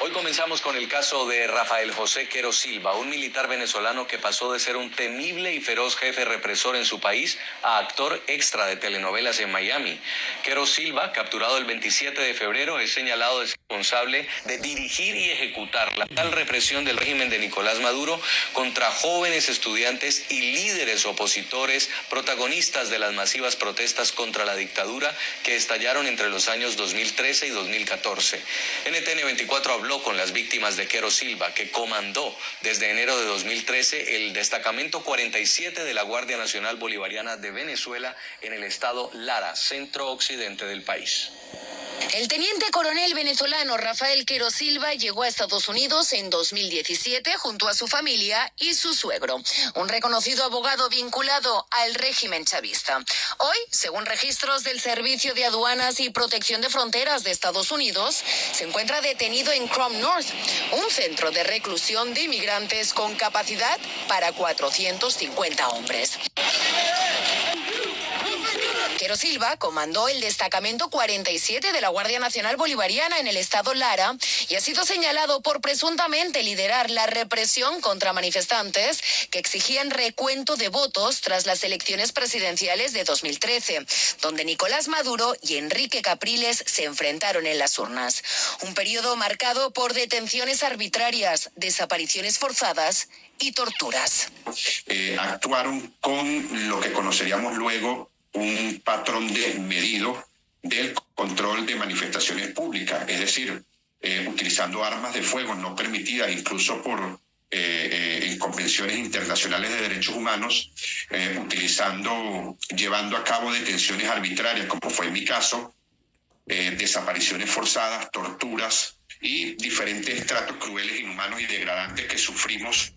Hoy comenzamos con el caso de Rafael José Quero Silva, un militar venezolano que pasó de ser un temible y feroz jefe represor en su país a actor extra de telenovelas en Miami. Quero Silva, capturado el 27 de febrero, es señalado de responsable de dirigir y ejecutar la tal represión del régimen de Nicolás Maduro contra jóvenes estudiantes y líderes opositores, protagonistas de las masivas protestas contra la dictadura que estallaron entre los años 2013 y 2014. NTN 24 habló con las víctimas de Quero Silva, que comandó desde enero de 2013 el destacamento 47 de la Guardia Nacional Bolivariana de Venezuela en el estado Lara, centro-occidente del país. El teniente coronel venezolano Rafael Quero Silva llegó a Estados Unidos en 2017 junto a su familia y su suegro, un reconocido abogado vinculado al régimen chavista. Hoy, según registros del Servicio de Aduanas y Protección de Fronteras de Estados Unidos, se encuentra detenido en Crum North, un centro de reclusión de inmigrantes con capacidad para 450 hombres. Quero Silva comandó el destacamento 47 de la Guardia Nacional Bolivariana en el estado Lara y ha sido señalado por presuntamente liderar la represión contra manifestantes que exigían recuento de votos tras las elecciones presidenciales de 2013, donde Nicolás Maduro y Enrique Capriles se enfrentaron en las urnas. Un periodo marcado por detenciones arbitrarias, desapariciones forzadas y torturas. Actuaron con lo que conoceríamos luego un patrón medido del control de manifestaciones públicas, es decir, utilizando armas de fuego no permitidas incluso por en convenciones internacionales de derechos humanos, llevando a cabo detenciones arbitrarias, como fue en mi caso, desapariciones forzadas, torturas y diferentes tratos crueles, inhumanos y degradantes que sufrimos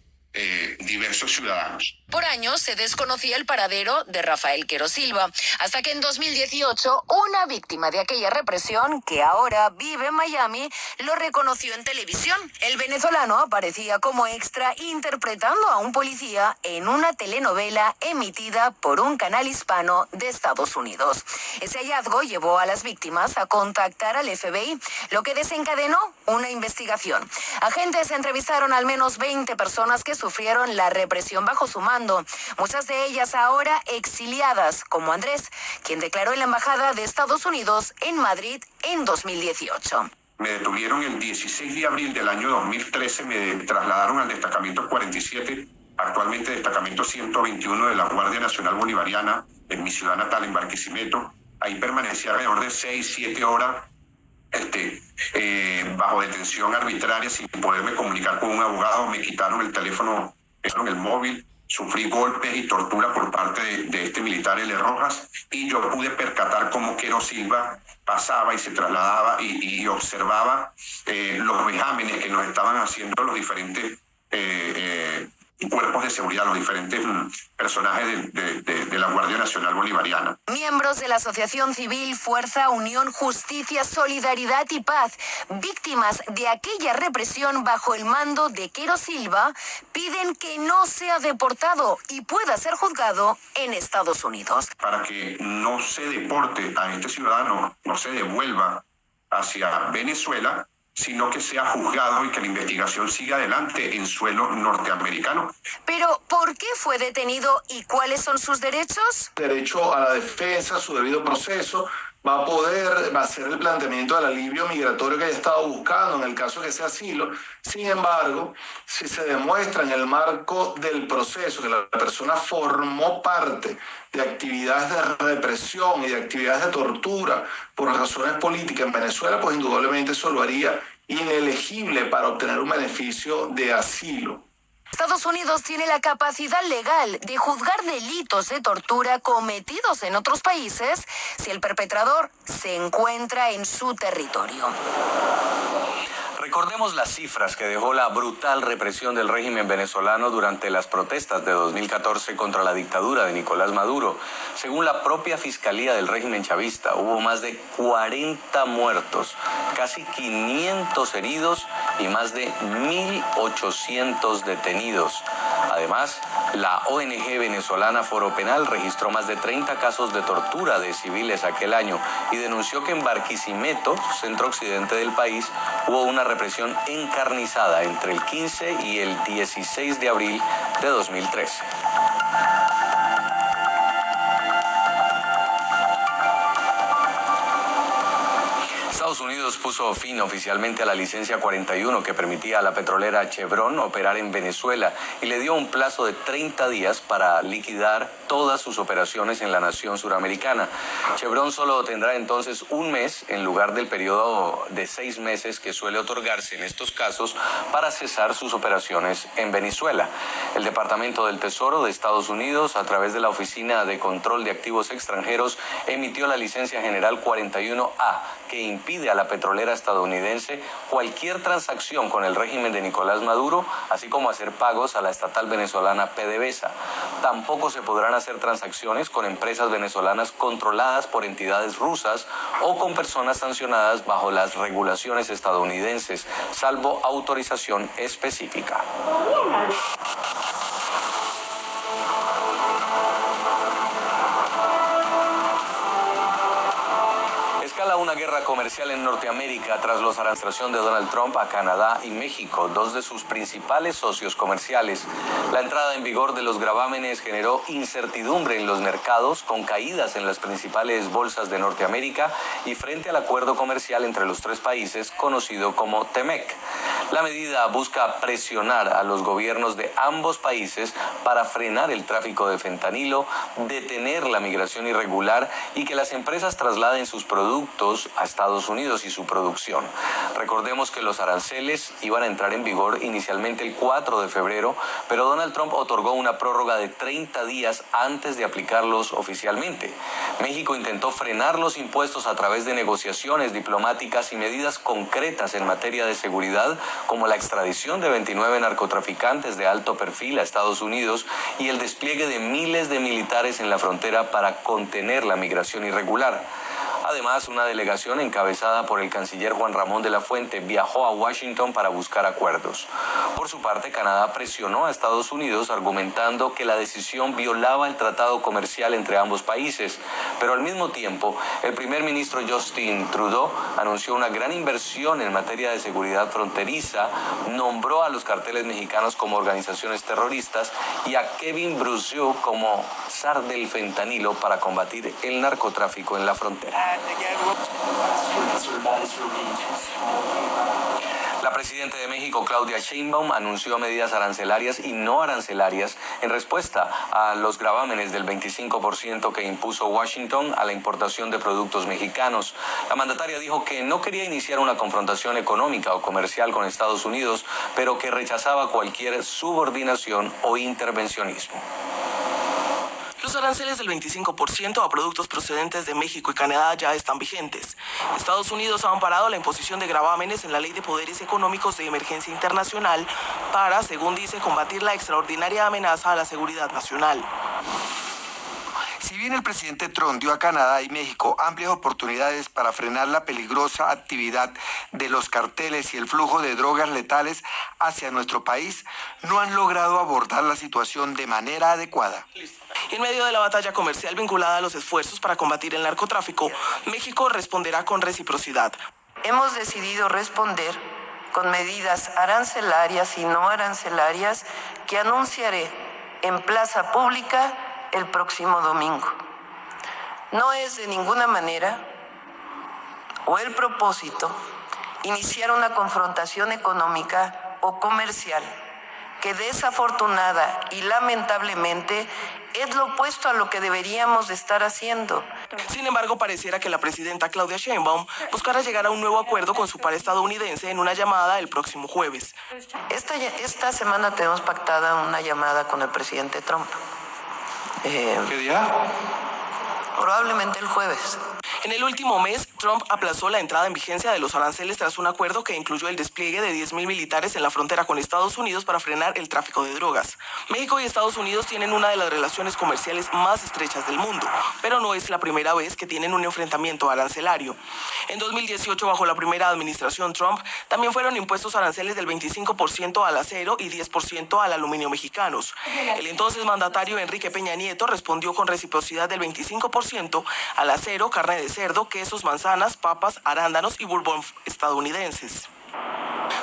diversos ciudadanos. Por años se desconocía el paradero de Rafael Quero Silva, hasta que en 2018 una víctima de aquella represión, que ahora vive en Miami, lo reconoció en televisión. El venezolano aparecía como extra interpretando a un policía en una telenovela emitida por un canal hispano de Estados Unidos. Ese hallazgo llevó a las víctimas a contactar al FBI, lo que desencadenó una investigación. Agentes entrevistaron al menos 20 personas que sufrieron la represión bajo su mando, muchas de ellas ahora exiliadas, como Andrés, quien declaró en la Embajada de Estados Unidos en Madrid en 2018. Me detuvieron el 16 de abril del año 2013, me trasladaron al destacamento 47, actualmente destacamento 121 de la Guardia Nacional Bolivariana, en mi ciudad natal, en Barquisimeto. Ahí permanecí alrededor de 6-7 horas bajo detención arbitraria, sin poderme comunicar con un abogado. Me quitaron el teléfono, el móvil, sufrí golpes y tortura por parte de este militar L. Rojas, y yo pude percatar cómo Quero Silva pasaba y se trasladaba y observaba los vejámenes que nos estaban haciendo los diferentes cuerpos de seguridad, los diferentes personajes de la Guardia Nacional Bolivariana. Miembros de la Asociación Civil Fuerza, Unión, Justicia, Solidaridad y Paz, víctimas de aquella represión bajo el mando de Quero Silva, piden que no sea deportado y pueda ser juzgado en Estados Unidos. Para que no se deporte a este ciudadano, no se devuelva hacia Venezuela, sino que sea juzgado y que la investigación siga adelante en suelo norteamericano. Pero, ¿por qué fue detenido y cuáles son sus derechos? Derecho a la defensa, su debido proceso, va a poder hacer el planteamiento del alivio migratorio que haya estado buscando en el caso que sea asilo. Sin embargo, si se demuestra en el marco del proceso que la persona formó parte de actividades de represión y de actividades de tortura por razones políticas en Venezuela, pues indudablemente eso lo haría inelegible para obtener un beneficio de asilo. Estados Unidos tiene la capacidad legal de juzgar delitos de tortura cometidos en otros países si el perpetrador se encuentra en su territorio. Recordemos las cifras que dejó la brutal represión del régimen venezolano durante las protestas de 2014 contra la dictadura de Nicolás Maduro. Según la propia Fiscalía del régimen chavista, hubo más de 40 muertos, casi 500 heridos y más de 1.800 detenidos. Además, La ONG venezolana Foro Penal registró más de 30 casos de tortura de civiles aquel año y denunció que en Barquisimeto, centro occidente del país, hubo una represión encarnizada entre el 15 y el 16 de abril de 2013. Estados Unidos puso fin oficialmente a la licencia 41 que permitía a la petrolera Chevron operar en Venezuela y le dio un plazo de 30 días para liquidar todas sus operaciones en la nación suramericana. Chevron solo tendrá entonces un mes en lugar del periodo de 6 meses que suele otorgarse en estos casos para cesar sus operaciones en Venezuela. El Departamento del Tesoro de Estados Unidos, a través de la Oficina de Control de Activos Extranjeros, emitió la licencia general 41A, que impide a la petrolera estadounidense cualquier transacción con el régimen de Nicolás Maduro, así como hacer pagos a la estatal venezolana PDVSA. Tampoco se podrán hacer transacciones con empresas venezolanas controladas por entidades rusas o con personas sancionadas bajo las regulaciones estadounidenses, salvo autorización específica. Una guerra comercial en Norteamérica tras la sanción de Donald Trump a Canadá y México, dos de sus principales socios comerciales. La entrada en vigor de los gravámenes generó incertidumbre en los mercados, con caídas en las principales bolsas de Norteamérica y frente al acuerdo comercial entre los tres países conocido como TEMEC. La medida busca presionar a los gobiernos de ambos países para frenar el tráfico de fentanilo, detener la migración irregular y que las empresas trasladen sus productos a Estados Unidos y su producción. Recordemos que los aranceles iban a entrar en vigor inicialmente el 4 de febrero, pero Donald Trump otorgó una prórroga de 30 días antes de aplicarlos oficialmente. México intentó frenar los impuestos a través de negociaciones diplomáticas y medidas concretas en materia de seguridad, como la extradición de 29 narcotraficantes de alto perfil a Estados Unidos y el despliegue de miles de militares en la frontera para contener la migración irregular. Además, una delegación encabezada por el canciller Juan Ramón de la Fuente viajó a Washington para buscar acuerdos. Por su parte, Canadá presionó a Estados Unidos argumentando que la decisión violaba el tratado comercial entre ambos países, pero al mismo tiempo, el primer ministro Justin Trudeau anunció una gran inversión en materia de seguridad fronteriza, nombró a los carteles mexicanos como organizaciones terroristas y a Kevin Brousseau como zar del fentanilo para combatir el narcotráfico en la frontera. La presidenta de México, Claudia Sheinbaum, anunció medidas arancelarias y no arancelarias en respuesta a los gravámenes del 25% que impuso Washington a la importación de productos mexicanos. La mandataria dijo que no quería iniciar una confrontación económica o comercial con Estados Unidos, pero que rechazaba cualquier subordinación o intervencionismo. Los aranceles del 25% a productos procedentes de México y Canadá ya están vigentes. Estados Unidos ha amparado la imposición de gravámenes en la Ley de Poderes Económicos de Emergencia Internacional para, según dice, combatir la extraordinaria amenaza a la seguridad nacional. Si bien el presidente Trump dio a Canadá y México amplias oportunidades para frenar la peligrosa actividad de los carteles y el flujo de drogas letales hacia nuestro país, no han logrado abordar la situación de manera adecuada. En medio de la batalla comercial vinculada a los esfuerzos para combatir el narcotráfico, México responderá con reciprocidad. Hemos decidido responder con medidas arancelarias y no arancelarias que anunciaré en plaza pública el próximo domingo. No es de ninguna manera o el propósito iniciar una confrontación económica o comercial que desafortunada y lamentablemente es lo opuesto a lo que deberíamos de estar haciendo. Sin embargo, pareciera que la presidenta Claudia Sheinbaum buscará llegar a un nuevo acuerdo con su par estadounidense en una llamada el próximo jueves. Esta semana tenemos pactada una llamada con el presidente Trump. ¿Qué día? Probablemente el jueves. En el último mes, Trump aplazó la entrada en vigencia de los aranceles tras un acuerdo que incluyó el despliegue de 10.000 militares en la frontera con Estados Unidos para frenar el tráfico de drogas. México y Estados Unidos tienen una de las relaciones comerciales más estrechas del mundo, pero no es la primera vez que tienen un enfrentamiento arancelario. En 2018, bajo la primera administración Trump, también fueron impuestos aranceles del 25% al acero y 10% al aluminio mexicanos. El entonces mandatario Enrique Peña Nieto respondió con reciprocidad del 25% al acero, carne de cerdo, quesos, manzanas, papas, arándanos y bourbon estadounidenses.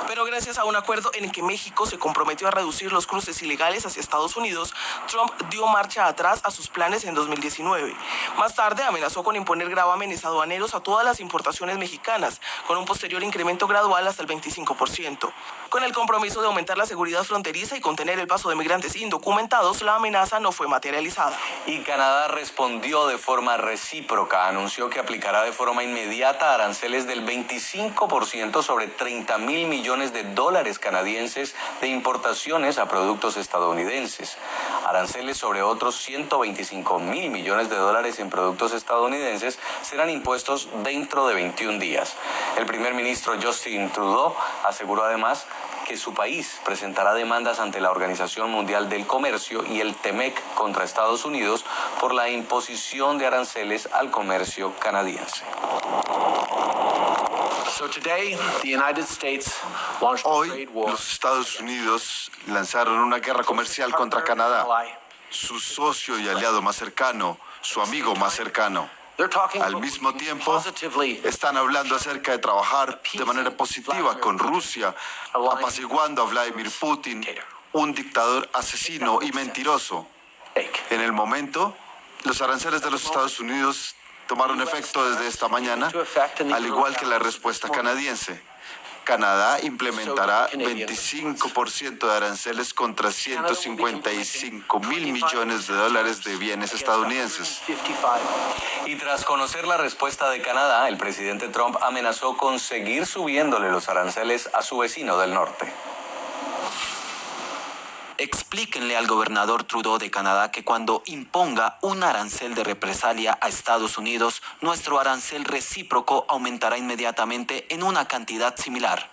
Pero gracias a un acuerdo en el que México se comprometió a reducir los cruces ilegales hacia Estados Unidos, Trump dio marcha atrás a sus planes en 2019. Más tarde amenazó con imponer gravámenes aduaneros a todas las importaciones mexicanas, con un posterior incremento gradual hasta el 25%. Con el compromiso de aumentar la seguridad fronteriza y contener el paso de migrantes indocumentados, la amenaza no fue materializada. Y Canadá respondió de forma recíproca. Anunció que aplicará de forma inmediata aranceles del 25% sobre 30.000 millones de dólares canadienses de importaciones a productos estadounidenses. Aranceles sobre otros 125.000 millones de dólares en productos estadounidenses serán impuestos dentro de 21 días. El primer ministro Justin Trudeau aseguró además que su país presentará demandas ante la Organización Mundial del Comercio y el TEMEC contra Estados Unidos por la imposición de aranceles al comercio canadiense. Hoy, los Estados Unidos lanzaron una guerra comercial contra Canadá, su socio y aliado más cercano, su amigo más cercano. Al mismo tiempo, están hablando acerca de trabajar de manera positiva con Rusia, apaciguando a Vladimir Putin, un dictador asesino y mentiroso. En el momento, los aranceles de los Estados Unidos tomaron efecto desde esta mañana, al igual que la respuesta canadiense. Canadá implementará 25% de aranceles contra 155.000 millones de dólares de bienes estadounidenses. Y tras conocer la respuesta de Canadá, el presidente Trump amenazó con seguir subiéndole los aranceles a su vecino del norte. Explíquenle al gobernador Trudeau de Canadá que cuando imponga un arancel de represalia a Estados Unidos, nuestro arancel recíproco aumentará inmediatamente en una cantidad similar.